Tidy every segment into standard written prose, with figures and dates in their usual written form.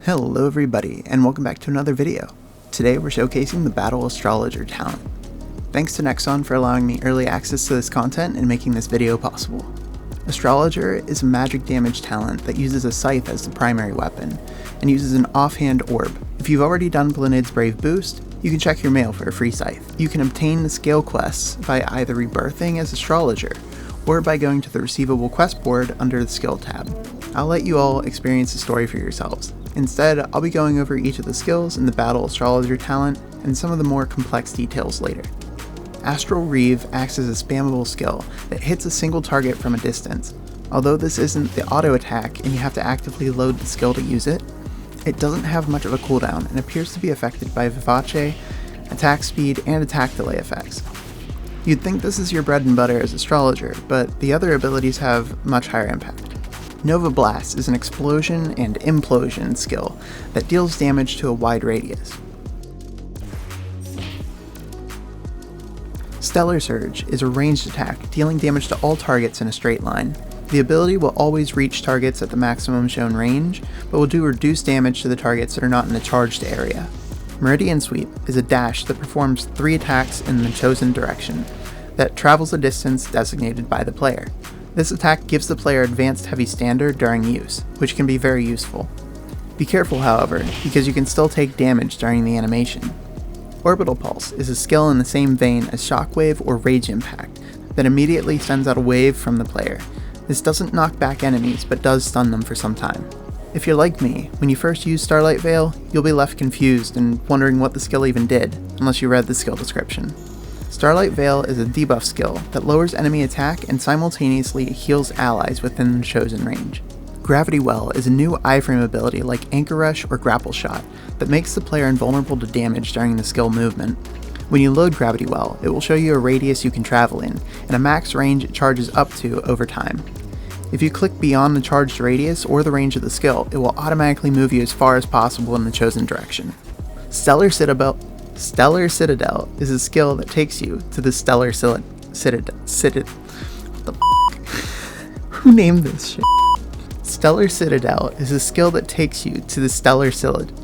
Hello everybody, and welcome back to another video. Today we're showcasing the Battle Astrologer talent. Thanks to Nexon for allowing me early access to this content and making this video possible. Astrologer is a magic damage talent that uses a scythe as the primary weapon, and uses an offhand orb. If you've already done Blinid's Brave Boost, you can check your mail for a free scythe. You can obtain the scale quests by either rebirthing as Astrologer, or by going to the receivable quest board under the skill tab. I'll let you all experience the story for yourselves. Instead, I'll be going over each of the skills in the Battle Astrologer talent and some of the more complex details later. Astral Reave acts as a spammable skill that hits a single target from a distance. Although this isn't the auto attack and you have to actively load the skill to use it, it doesn't have much of a cooldown and appears to be affected by Vivace, attack speed, and attack delay effects. You'd think this is your bread and butter as Astrologer, but the other abilities have much higher impact. Nova Blast is an explosion and implosion skill that deals damage to a wide radius. Stellar Surge is a ranged attack, dealing damage to all targets in a straight line. The ability will always reach targets at the maximum shown range, but will do reduced damage to the targets that are not in the charged area. Meridian Sweep is a dash that performs 3 attacks in the chosen direction, that travels a distance designated by the player. This attack gives the player advanced heavy standard during use, which can be very useful. Be careful, however, because you can still take damage during the animation. Orbital Pulse is a skill in the same vein as Shockwave or Rage Impact, that immediately sends out a wave from the player. This doesn't knock back enemies, but does stun them for some time. If you're like me, when you first use Starlight Veil, you'll be left confused and wondering what the skill even did, unless you read the skill description. Starlight Veil is a debuff skill that lowers enemy attack and simultaneously heals allies within the chosen range. Gravity Well is a new iframe ability like Anchor Rush or Grapple Shot that makes the player invulnerable to damage during the skill movement. When you load Gravity Well, it will show you a radius you can travel in, and a max range it charges up to over time. If you click beyond the charged radius or the range of the skill, it will automatically move you as far as possible in the chosen direction. Stellar Citadel is a skill that takes you to the Stellar Citadel. What the f***? Who named this shit? Stellar Citadel is a skill that takes you to the Stellar Citadel.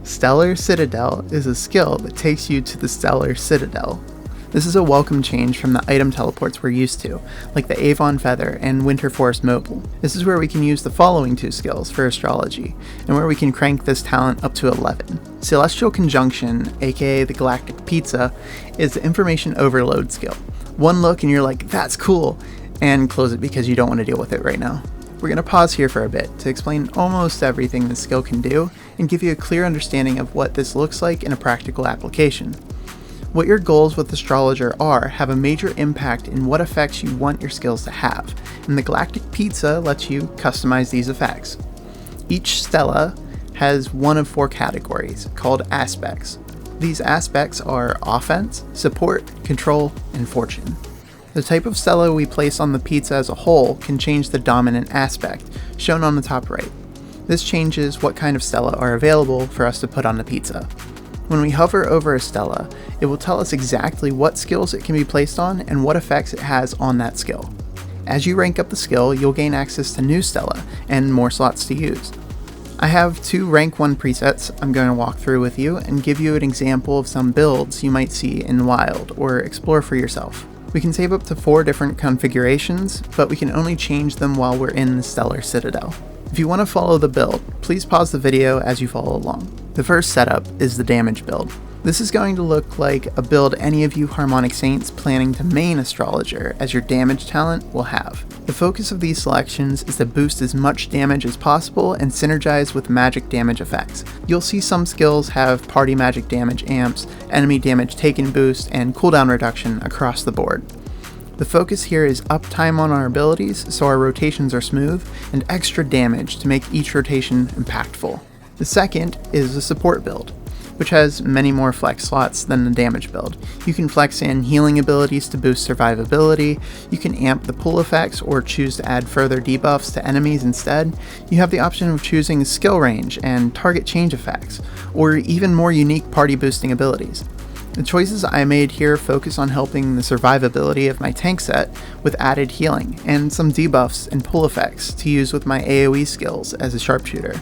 Stellar Citadel is a skill that takes you to the Stellar Citadel. This is a welcome change from the item teleports we're used to, like the Avon Feather and Winter Forest Mobile. This is where we can use the following 2 skills for astrology, and where we can crank this talent up to 11. Celestial Conjunction, aka the Galactic Pizza, is the information overload skill. One look and you're like, that's cool, and close it because you don't want to deal with it right now. We're going to pause here for a bit to explain almost everything this skill can do, and give you a clear understanding of what this looks like in a practical application. What your goals with Astrologer are have a major impact in what effects you want your skills to have, and the Galactic Pizza lets you customize these effects. Each stella has one of 4 categories, called aspects. These aspects are offense, support, control, and fortune. The type of stella we place on the pizza as a whole can change the dominant aspect, shown on the top right. This changes what kind of stella are available for us to put on the pizza. When we hover over a stella, it will tell us exactly what skills it can be placed on and what effects it has on that skill. As you rank up the skill, you'll gain access to new stella and more slots to use. I have 2 rank 1 presets I'm going to walk through with you and give you an example of some builds you might see in Wild or explore for yourself. We can save up to 4 different configurations, but we can only change them while we're in the Stellar Citadel. If you want to follow the build, please pause the video as you follow along. The first setup is the damage build. This is going to look like a build any of you Harmonic Saints planning to main Astrologer as your damage talent will have. The focus of these selections is to boost as much damage as possible and synergize with magic damage effects. You'll see some skills have party magic damage amps, enemy damage taken boost, and cooldown reduction across the board. The focus here is uptime on our abilities so our rotations are smooth, and extra damage to make each rotation impactful. The second is the support build, which has many more flex slots than the damage build. You can flex in healing abilities to boost survivability, you can amp the pull effects or choose to add further debuffs to enemies instead. You have the option of choosing skill range and target change effects, or even more unique party boosting abilities. The choices I made here focus on helping the survivability of my tank set with added healing, and some debuffs and pull effects to use with my AoE skills as a sharpshooter.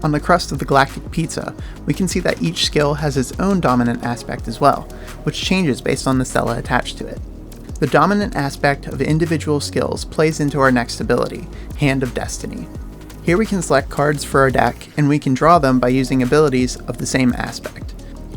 On the crust of the galactic pizza, we can see that each skill has its own dominant aspect as well, which changes based on the stella attached to it. The dominant aspect of individual skills plays into our next ability, Hand of Destiny. Here we can select cards for our deck, and we can draw them by using abilities of the same aspect.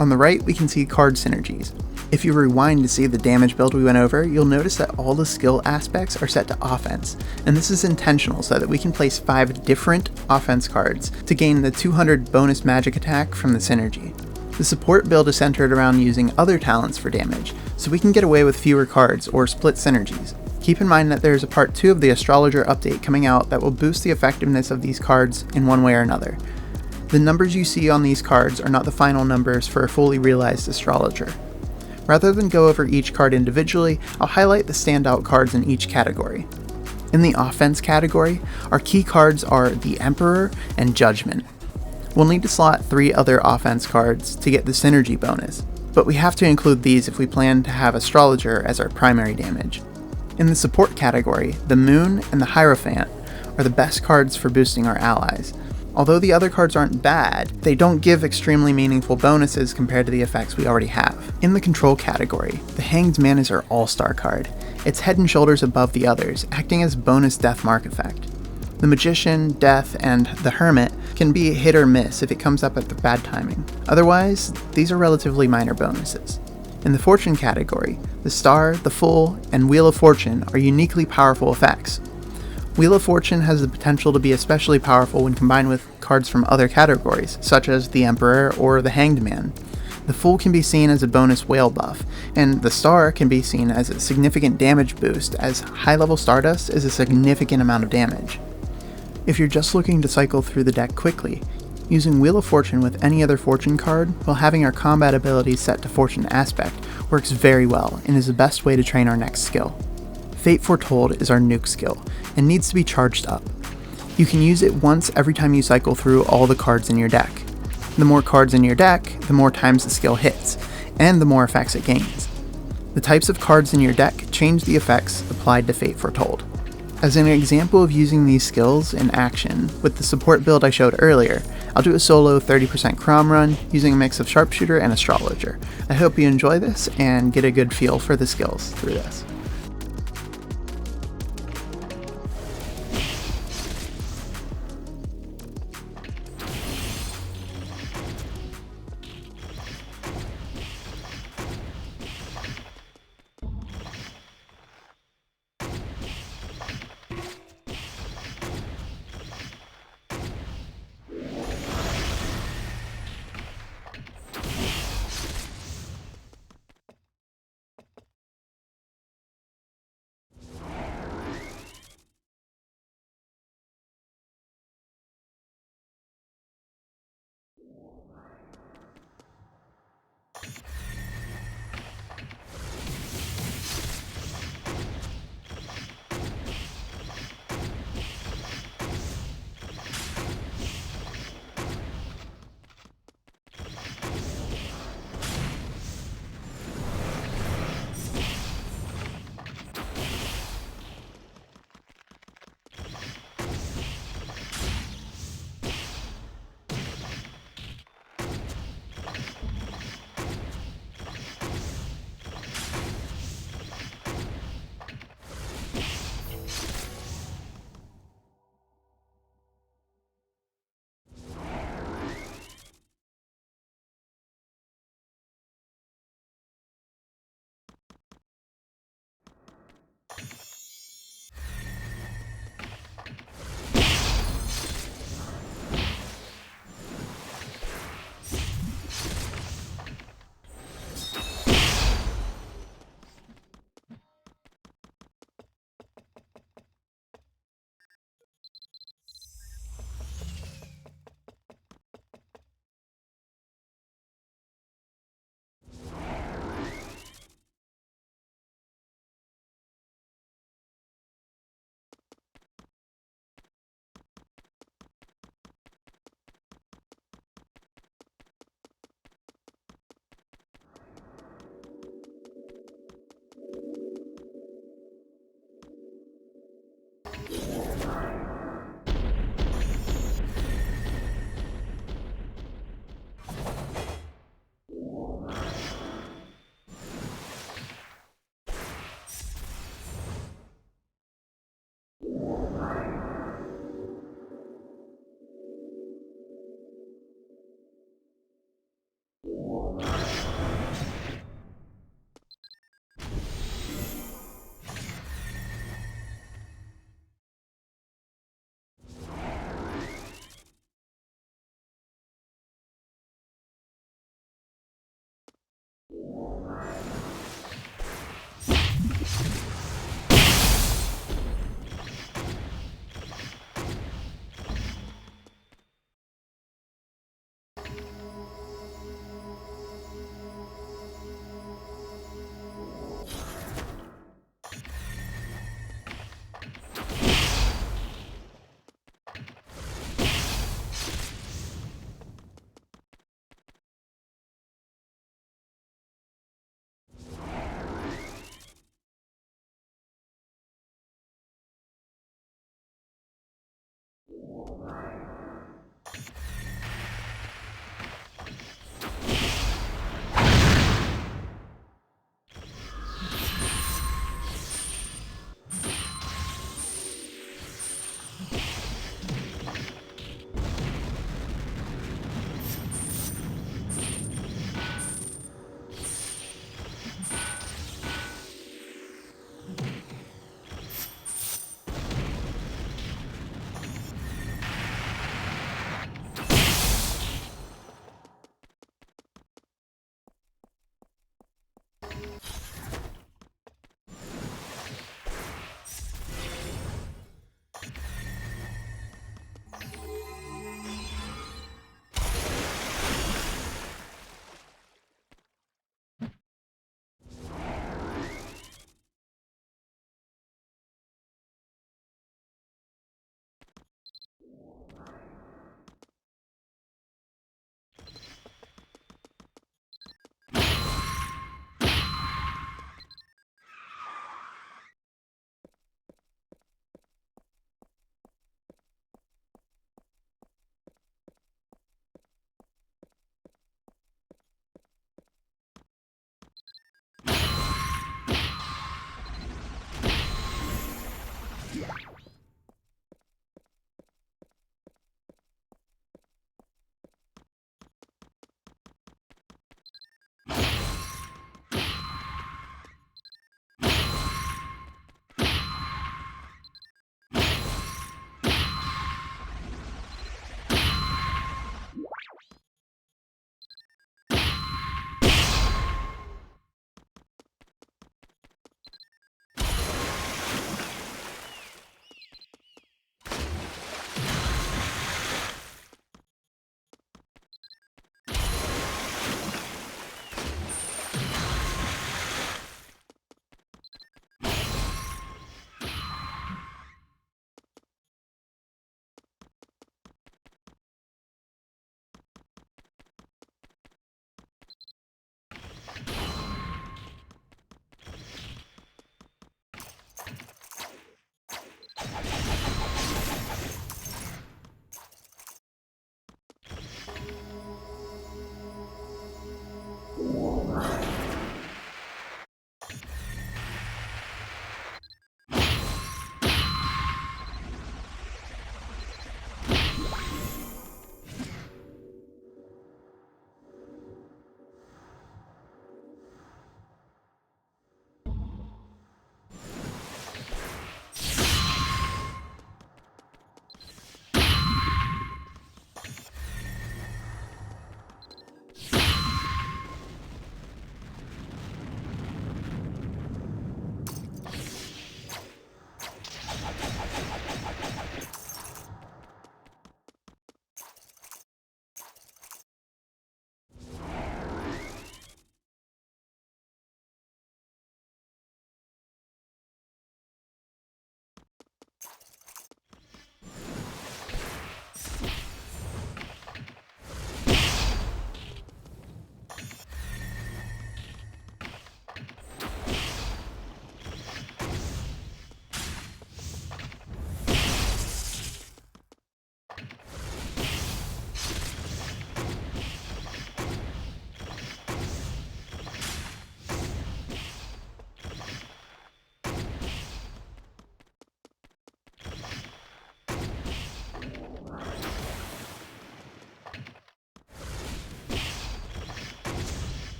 On the right, we can see card synergies. If you rewind to see the damage build we went over, you'll notice that all the skill aspects are set to offense, and this is intentional so that we can place 5 different offense cards to gain the 200 bonus magic attack from the synergy. The support build is centered around using other talents for damage, so we can get away with fewer cards or split synergies. Keep in mind that there is a part 2 of the Astrologer update coming out that will boost the effectiveness of these cards in one way or another. The numbers you see on these cards are not the final numbers for a fully realized Astrologer. Rather than go over each card individually, I'll highlight the standout cards in each category. In the offense category, our key cards are the Emperor and Judgment. We'll need to slot 3 other offense cards to get the synergy bonus, but we have to include these if we plan to have Astrologer as our primary damage. In the support category, the Moon and the Hierophant are the best cards for boosting our allies. Although the other cards aren't bad, they don't give extremely meaningful bonuses compared to the effects we already have. In the control category, the Hanged Man is our all-star card. It's head and shoulders above the others, acting as bonus death mark effect. The Magician, Death, and the Hermit can be hit or miss if it comes up at the bad timing. Otherwise, these are relatively minor bonuses. In the Fortune category, the Star, the Fool, and Wheel of Fortune are uniquely powerful effects. Wheel of Fortune has the potential to be especially powerful when combined with cards from other categories, such as the Emperor or the Hanged Man. The Fool can be seen as a bonus whale buff, and the Star can be seen as a significant damage boost, as high-level Stardust is a significant amount of damage. If you're just looking to cycle through the deck quickly, using Wheel of Fortune with any other Fortune card while having our combat abilities set to Fortune aspect works very well and is the best way to train our next skill. Fate Foretold is our nuke skill, and needs to be charged up. You can use it once every time you cycle through all the cards in your deck. The more cards in your deck, the more times the skill hits, and the more effects it gains. The types of cards in your deck change the effects applied to Fate Foretold. As an example of using these skills in action, with the support build I showed earlier, I'll do a solo 30% Chrom run using a mix of Sharpshooter and Astrologer. I hope you enjoy this and get a good feel for the skills through this.